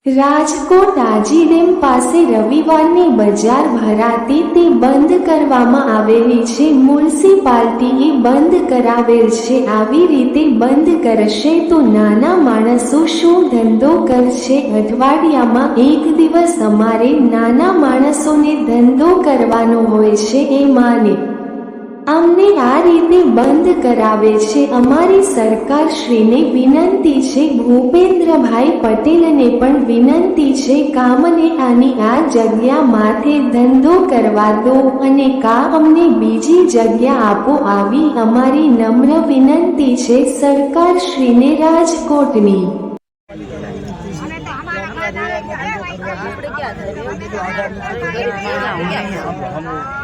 Rajkot Aji dam પાસે રવિવારની બજાર ભરાતી તે બંધ કરવામાં આવેલી છે। મ્યુનિસિપાલિટીએ બંધ કરાવેલ છે। આવી રીતે બંધ કરશે તો નાના માણસો શું ધંધો કરશે? અઠવાડિયામાં એક દિવસ અમારે નાના માણસોને ધંધો કરવાનો હોય છે, એ માને અમને આ રીતે બંધ કરાવે છે। અમારી સરકારશ્રીને વિનંતી છે, ભૂપેન્દ્રભાઈ પટેલને પણ વિનંતી છે, કામને આની આ જગ્યા માથે ધંધો કરવા દો અને કા અમને બીજી જગ્યા આપો, આવી અમારી નમ્ર વિનંતી છે સરકારશ્રીને રાજકોટની।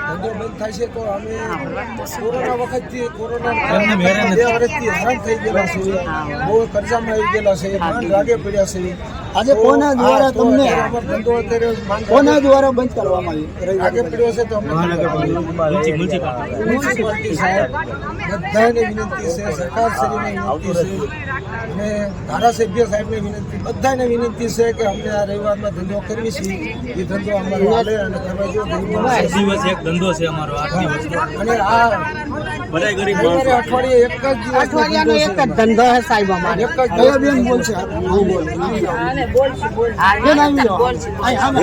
ધંધો બંધ થાય છે તો અમે કોરોના વખતથી કોરોના 2 વર્ષથી હેરાન થઈ ગયેલા છે, બહુ કરજામાં આવી ગયેલા છે, માંડ લાગે પડ્યા છે। આજે કોના દ્વારા તમને ધંધો અત્યારે કોના દ્વારા બંધ કરવામાં લાગે પડ્યો છે? તો મ્યુનિસિપાલિટી સાહેબ બધાને વિનંતી છે, સરકારશ્રીને વિનંતી છે અને ધારાસભ્ય સાહેબને વિનંતી, બધાને વિનંતી છે કે અમને આ રવિવારમાં ધંધો કરવી છે, એ ધંધો અમારો હાલે અને કરવા જો દિવસ એક ધંધો છે અમારો 8 દિવસ અને આ બધા ગરીબ અઠવાડિયે એક જ દિવસ અઠવાડિયાનો એક જ ધંધો છે સાહેબ અમારે। એક જ દિવસ બેન બોલશે, હું બોલ બેન આવી જાઓ, અહીં સામે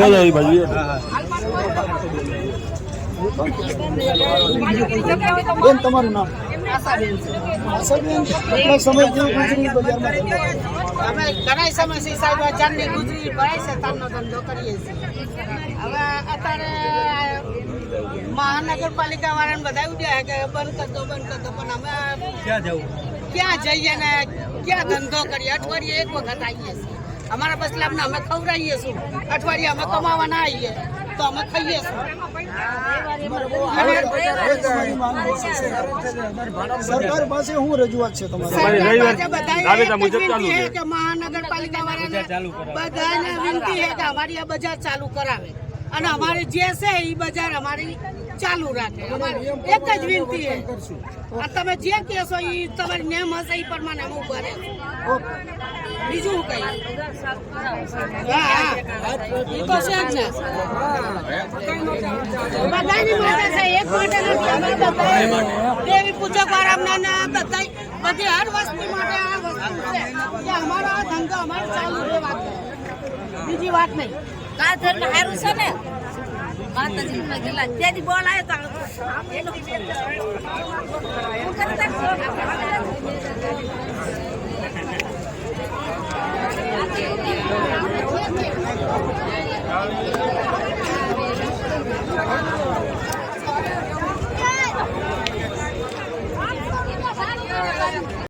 બેન તમારું નામ? આશાબેન। કેટલા સમયથી ગુજરી બજારમાં અમે ઘણા સમયથી સાહેબ ચાંદની ગુજરી ભરાય છે, તારનો ધંધો કરીએ છીએ। હવે અત્યારે મહાનગરપાલિકા વાળાને બધા ઉડ્યા કે બંધ કરી દો, પણ અમે ક્યાં જઈએ ને ક્યાં ધંધો કરીએ? અઠવાડિયે એક વખત આવીએ છીએ, અમારા બસલામને અમે ખવડાવીએ છું, અઠવાડિયે અમે કમાવાના આવીએ તો અમે ખાઈએ છીએ। સરકાર પાસે શું રજૂઆત છે તમારી? મહાનગરપાલિકા વાળાને બધાને વિનંતી છે કે અમારી આ બજાર ચાલુ કરાવે અને અમારે જે છે એ બજાર અમારી ચાલુ રાખે, એક જ વિનંતી છે। તમે જે કહેશો એ તમારી નેમ હશે એ પ્રમાણે અમે ઉભા રહેશું, બીજું કઈ એ તો છે જ ને, બધાની માટે છે, એક માટે નથી। દેવી પૂજક આરામના બધા બધી હર વસ્તુ માટે આ વસ્તુ છે કે અમારો આ ધંધો અમારે ચાલુ રહેવા, બીજી વાત નહીં। સારું છે ને માતાજી ગયેલા ત્યાંથી બોલ આવ્યો તો